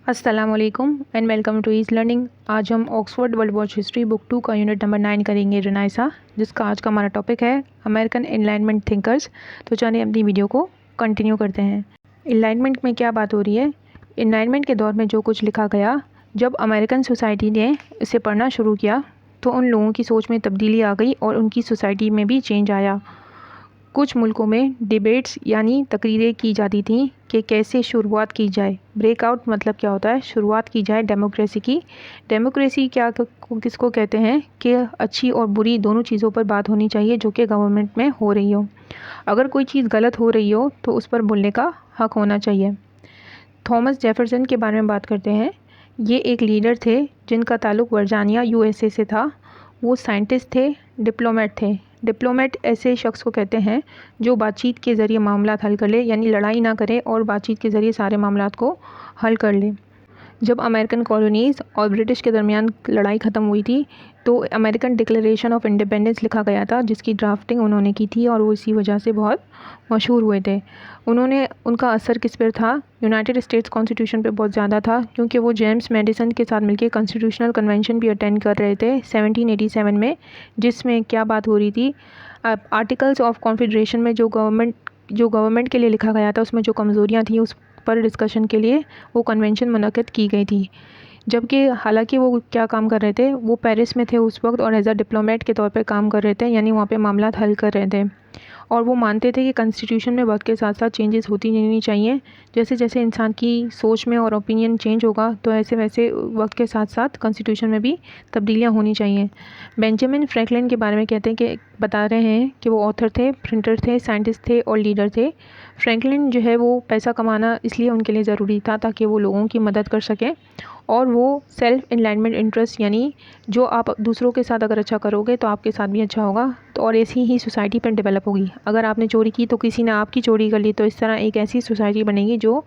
अस्सलाम वालेकुम and welcome to Ease learning. आज हम Oxford World Watch history book 2 का यूनिट नंबर 9 करेंगे रिनाइसा, जिसका आज का हमारा टॉपिक है अमेरिकन एनलाइटमेंट थिंकर्स। तो चलिए अपनी वीडियो को कंटिन्यू करते हैं। एनलाइटमेंट में क्या बात हो रही है? एनलाइटमेंट के दौर में जो कुछ लिखा गया, जब अमेरिकन सोसाइटी ने इसे पढ़ना शुरू किया तो उन लोगों की सोच में तब्दीली आ गई और उनकी सोसाइटी में भी चेंज आया। कुछ मुल्कों में डिबेट्स यानी तकरीरें की जाती थीं कि कैसे शुरुआत की जाए। ब्रेकआउट मतलब क्या होता है? शुरुआत की जाए डेमोक्रेसी की। डेमोक्रेसी क्या किसको कहते हैं कि अच्छी और बुरी दोनों चीज़ों पर बात होनी चाहिए जो कि गवर्नमेंट में हो रही हो। अगर कोई चीज़ गलत हो रही हो तो उस पर बोलने का हक होना चाहिए। थॉमस जेफरसन के बारे में बात करते हैं। ये एक लीडर थे जिनका ताल्लुक वर्जीनिया यूएसए से था। वो साइंटिस्ट थे, डिप्लोमेट थे। डिप्लोमेट ऐसे शख्स को कहते हैं जो बातचीत के ज़रिए मामलात हल कर ले, यानी लड़ाई ना करे और बातचीत के ज़रिए सारे मामलात को हल कर ले। जब अमेरिकन कॉलोनीज़ और ब्रिटिश के दरमियान लड़ाई ख़त्म हुई थी तो अमेरिकन डिक्लेरेशन ऑफ इंडिपेंडेंस लिखा गया था, जिसकी ड्राफ्टिंग उन्होंने की थी और वो इसी वजह से बहुत मशहूर हुए थे। उनका असर किस पर था? यूनाइटेड स्टेट्स कॉन्स्टिट्यूशन पे बहुत ज़्यादा था, क्योंकि वो जेम्स मैडिसन के साथ मिलकर कॉन्स्टिट्यूशनल कन्वेंशन भी अटेंड कर रहे थे 1787 में, जिसमें क्या बात हो रही थी? आर्टिकल्स ऑफ कॉन्फेडरेशन में जो गवर्नमेंट के लिए लिखा गया था, उसमें जो कमज़ोरियाँ थी उस पर डिस्कशन के लिए वो कन्वेंशन मुनक़्क़िद की गई थी। जबकि हालांकि वो क्या काम कर रहे थे, वो पेरिस में थे उस वक्त और एज अ डिप्लोमेट के तौर पे काम कर रहे थे, यानी वहाँ पे मामलात हल कर रहे थे। और वो मानते थे कि कॉन्स्टिट्यूशन में वक्त के साथ साथ चेंजेस होती रहनी चाहिए। जैसे जैसे इंसान की सोच में और ओपिनियन चेंज होगा तो ऐसे वैसे वक्त के साथ साथ कॉन्स्टिट्यूशन में भी तब्दीलियाँ होनी चाहिए। बेंजामिन फ्रैंकलिन के बारे में कहते हैं कि बता रहे हैं कि वो ऑथर थे, प्रिंटर थे, साइंटिस्ट थे और लीडर थे। फ्रैंकलिन जो है वो पैसा कमाना इसलिए उनके लिए ज़रूरी था ताकि वो लोगों की मदद कर सकें, और वो सेल्फ एनलाइटमेंट इंटरेस्ट, यानी जो आप दूसरों के साथ अगर अच्छा करोगे तो आपके साथ भी अच्छा होगा, तो और ऐसी ही सोसाइटी पर डेवलप होगी। अगर आपने चोरी की तो किसी ने आपकी चोरी कर ली, तो इस तरह एक ऐसी सोसाइटी बनेगी जो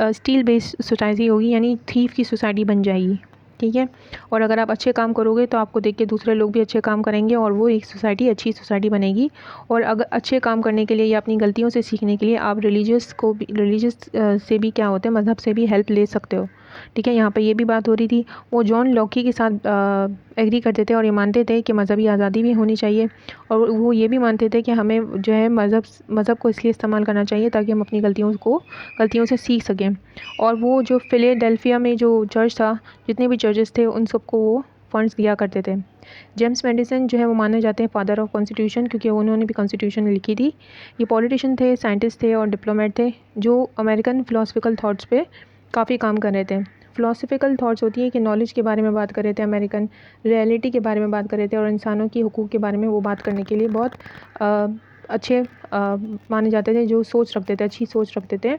स्टील बेस्ड सोसाइटी होगी, यानी थीफ की सोसाइटी बन जाएगी। ठीक है। और अगर आप अच्छे काम करोगे तो आपको देख के दूसरे लोग भी अच्छे काम करेंगे और वो एक सोसाइटी अच्छी सोसाइटी बनेगी। और अगर अच्छे काम करने के लिए या अपनी गलतियों से सीखने के लिए आप रिलीजियस से भी क्या होते हैं, मज़हब से भी हेल्प ले सकते हो। ठीक है। यहाँ पे ये भी बात हो रही थी। वो जॉन लॉकी के साथ एग्री करते थे और ये मानते थे कि मज़हबी आज़ादी भी होनी चाहिए, और वो ये भी मानते थे कि हमें जो है मज़हब को इसलिए इस्तेमाल करना चाहिए ताकि हम अपनी गलतियों से सीख सकें। और वो जो फिलाडेल्फिया में जो चर्च था, जितने भी चर्चेस थे उन सबको वो फंड्स दिया करते थे। जेम्स मैडिसन जो है वो माने जाते हैं फादर ऑफ कॉन्स्टिट्यूशन, क्योंकि उन्होंने भी कॉन्स्टिट्यूशन लिखी थी। ये पॉलिटिशियन थे, साइंटिस्ट थे और डिप्लोमेट थे जो अमेरिकन फ़िलासफ़िकल थाट्स पे काफ़ी काम कर रहे थे। फ़िलासफ़िकल थाट्स होती है कि नॉलेज के बारे में बात कर रहे थे, अमेरिकन रियलिटी के बारे में बात कर रहे थे और इंसानों की हुकूक के बारे में वो बात करने के लिए बहुत अच्छे माने जाते थे, जो सोच रखते थे, अच्छी सोच रखते थे।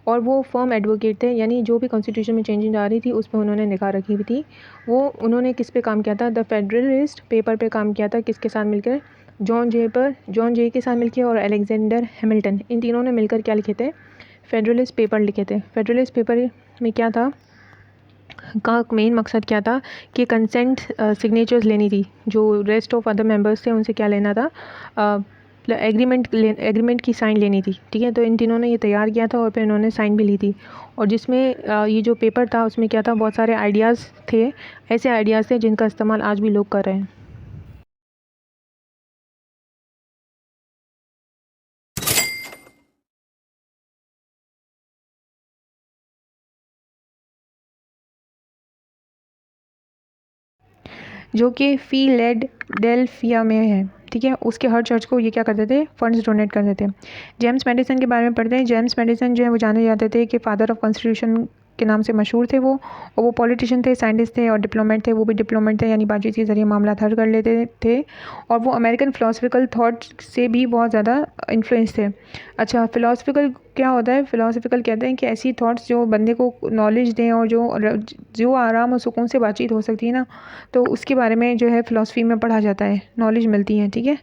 और वो फर्म एडवोकेट थे, यानी जो भी कॉन्स्टिट्यूशन में चेंजिंग आ रही थी उस पर उन्होंने निगाह रखी हुई थी। उन्होंने किस पे काम किया था? द फेडरलिस्ट पेपर पे काम किया था। किसके साथ मिलकर? जॉन जे के साथ मिलकर और अलेक्जेंडर हैमिल्टन, इन तीनों ने मिलकर क्या लिखे थे? फेडरलिस्ट पेपर लिखे थे। फेडरलिस्ट पेपर में क्या था का मेन मकसद क्या था कि कंसेंट सिग्नेचर्स लेनी थी। जो रेस्ट ऑफ अदर मेंबर्स थे उनसे क्या लेना था? एग्रीमेंट की साइन लेनी थी। ठीक है। तो इन तीनों ने ये तैयार किया था और फिर इन्होंने साइन भी ली थी। और जिसमें ये जो पेपर था उसमें क्या था, बहुत सारे आइडियाज़ थे, ऐसे आइडियाज़ थे जिनका इस्तेमाल आज भी लोग कर रहे हैं। जो कि फिलाडेल्फिया में है। ठीक है। उसके हर चर्च को ये क्या करते थे? फंड्स डोनेट करते थे। जेम्स मैडिसन के बारे में पढ़ते हैं। जेम्स मैडिसन जो है वो जाने जाते थे कि फादर ऑफ कॉन्स्टिट्यूशन के नाम से मशहूर थे वो, और वो पॉलिटिशियन थे, साइंटिस्ट थे और डिप्लोमेट थे। वो भी डिप्लोमेट थे, यानी बातचीत के ज़रिए मामला हल कर लेते थे। और वो अमेरिकन फ़िलासफ़िकल थाट से भी बहुत ज़्यादा इन्फ्लुएंस थे। अच्छा, फ़िलासफ़िकल क्या होता है? फ़िलासफ़िकल कहते हैं कि ऐसी थाट्स जो बंदे को नॉलेज दें और जो आराम और सुकून से बातचीत हो सकती है ना, तो उसके बारे में जो है फ़िलासफ़ी में पढ़ा जाता है, नॉलेज मिलती है। ठीक है।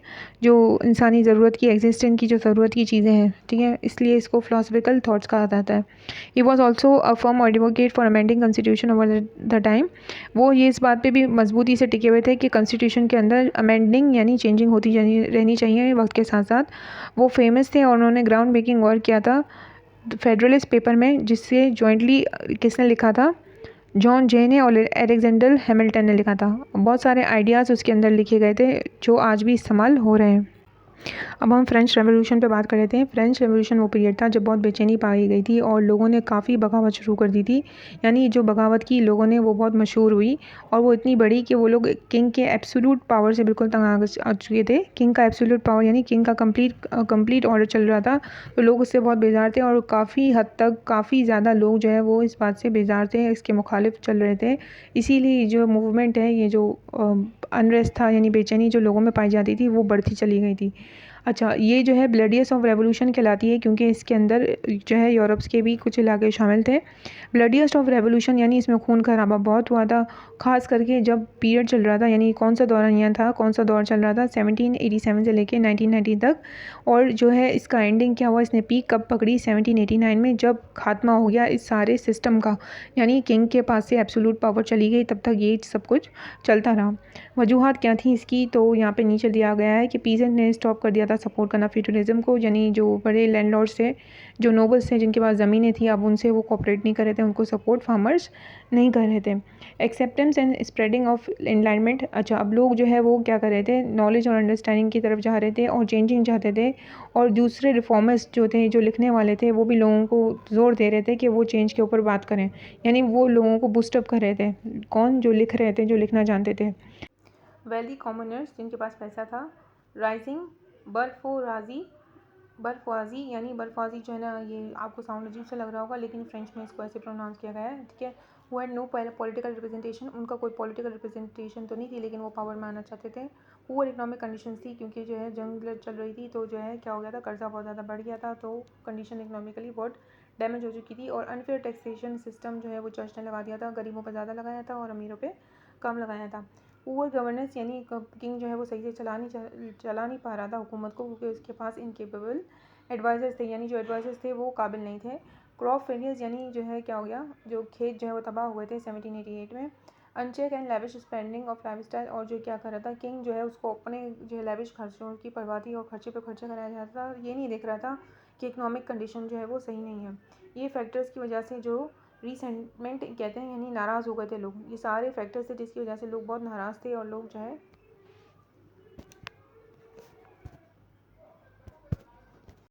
जो इंसानी ज़रूरत की, एग्जिस्टेंस की जो ज़रूरत की चीज़ें हैं। ठीक है। इसलिए इसको फ़िलासफ़िकल थाट्स कहा जाता है। He was also a firm advocate for amending constitution over the time. वो ये इस बात पे भी मजबूती से टिके हुए थे कि कॉन्स्टिट्यूशन के अंदर अमेंडिंग यानी चेंजिंग होती रहनी चाहिए वक्त के साथ साथ। वो फेमस थे और उन्होंने ग्राउंड ब्रेकिंग वर्क किया था फेडरलिस्ट पेपर में, जिससे जॉइंटली किसने लिखा था? जॉन जे ने और अलेक्जेंडर हैमिल्टन ने लिखा था। बहुत सारे आइडियाज़ उसके अंदर लिखे गए थे जो आज भी इस्तेमाल हो रहे हैं। अब हम फ्रेंच रेवोल्यूशन पे बात कर लेते हैं। फ्रेंच रेवोल्यूशन वो पीरियड था जब बहुत बेचैनी पाई गई थी और लोगों ने काफ़ी बगावत शुरू कर दी थी। यानी जो बगावत की लोगों ने वो बहुत मशहूर हुई और वो इतनी बड़ी कि वो लोग किंग के एब्सोल्यूट पावर से बिल्कुल तंग आ चुके थे। किंग का एब्सोल्यूट पावर यानी किंग का कंप्लीट ऑर्डर चल रहा था, तो लोग उससे बहुत बेजार थे और काफ़ी हद तक काफ़ी ज़्यादा लोग जो है वो इस बात से बेजार थे, इसके मुखालिफ चल रहे थे। इसीलिए जो मूवमेंट है, ये जो अनरेस्ट था यानी बेचैनी जो लोगों में पाई जाती थी, वो बढ़ती चली गई थी। अच्छा, ये जो है ब्लडियस्ट ऑफ रेवोल्यूशन कहलाती है क्योंकि इसके अंदर जो है यूरोप्स के भी कुछ इलाके शामिल थे। ब्लडियस्ट ऑफ रेवोल्यूशन यानी इसमें खून खराबा बहुत हुआ था, खास करके जब पीरियड चल रहा था। यानी कौन सा दौरान था, कौन सा दौर चल रहा था, 1787 से लेके 1990 तक। और जो है इसका एंडिंग क्या हुआ, इसने पीक कब पकड़ी, 1789 में, जब खात्मा हो गया इस सारे सिस्टम का। यानी किंग के पास से एब्सोल्यूट पावर चली गई, तब तक ये सब कुछ चलता रहा। वजूहत क्या थी इसकी, तो यहाँ पे नीचे दिया गया है कि पीजेंट ने स्टॉप कर दिया था सपोर्ट करना फ्यूडलिज्म को। यानी जो बड़े लैंडलॉर्ड्स थे, जो नोबल्स थे, जिनके पास ज़मीनें थी, अब उनसे वो कोऑपरेट नहीं कर रहे थे, उनको सपोर्ट फार्मर्स नहीं कर रहे थे। Acceptance and spreading of enlightenment. अच्छा, अब लोग जो है वो क्या कर रहे थे, नॉलेज और अंडरस्टैंडिंग की तरफ जा रहे थे और चेंजिंग चाहते थे। और दूसरे रिफॉर्मर्स जो थे, जो लिखने वाले थे, वो भी लोगों को ज़ोर दे रहे थे कि वो चेंज के ऊपर बात करें। यानी वो लोगों को बूस्टअप कर रहे थे। कौन? जो लिख रहे थे, जो लिखना जानते थे। वेल्दी कॉमनर्स, जिनके पास पैसा था। राइजिंग बर्फवाजी यानी बर्फवाजी जो है ना, ये आपको साउंड अजीब से लग रहा होगा, लेकिन फ्रेंच में इसको ऐसे प्रोनाउंस किया गया है, ठीक है। वो हैड नो पॉलिटिकल रिप्रेजेंटेशन, उनका कोई पॉलिटिकल रिप्रेजेंटेशन तो नहीं थी, लेकिन वो पावर में आना चाहते थे। पुअर इकोनॉमिक कंडीशन थी, क्योंकि जो है जंग चल रही थी, तो जो है क्या हो गया था, कर्जा बहुत ज़्यादा बढ़ गया था, तो कंडीशन इकोनॉमिकली बहुत डैमेज हो चुकी थी। और अनफेयर टैक्सेशन सिस्टम जो है वो चर्च ने लगा दिया था, गरीबों पर ज़्यादा लगाया था और अमीरों पर कम लगाया था। पुअर गवर्नेंस यानी किंग जो है वो सही से चला नहीं पा रहा था हुकूमत को, क्योंकि उसके पास इनकेपेबल एडवाइज़र्स थे। यानी जो एडवाइज़र्स थे वो काबिल नहीं थे। क्रॉप फेलियर्स यानी जो है क्या हो गया, जो खेत जो है वो तबाह हुए थे 1788 में। Uncheck and lavish spending of lifestyle, और जो क्या कर रहा था किंग, जो है उसको अपने जो है लेविश खर्चों की परवाह थी और खर्चे पे खर्चा कराया जाता था। ये नहीं देख रहा था कि इकोनॉमिक कंडीशन जो है वो सही नहीं है। ये फैक्टर्स की वजह से जो रीसेंटमेंट कहते हैं, यानी नाराज़ हो गए थे लोग, ये सारे फैक्टर्स थे जिसकी वजह से लोग बहुत नाराज़ थे और लोग जो है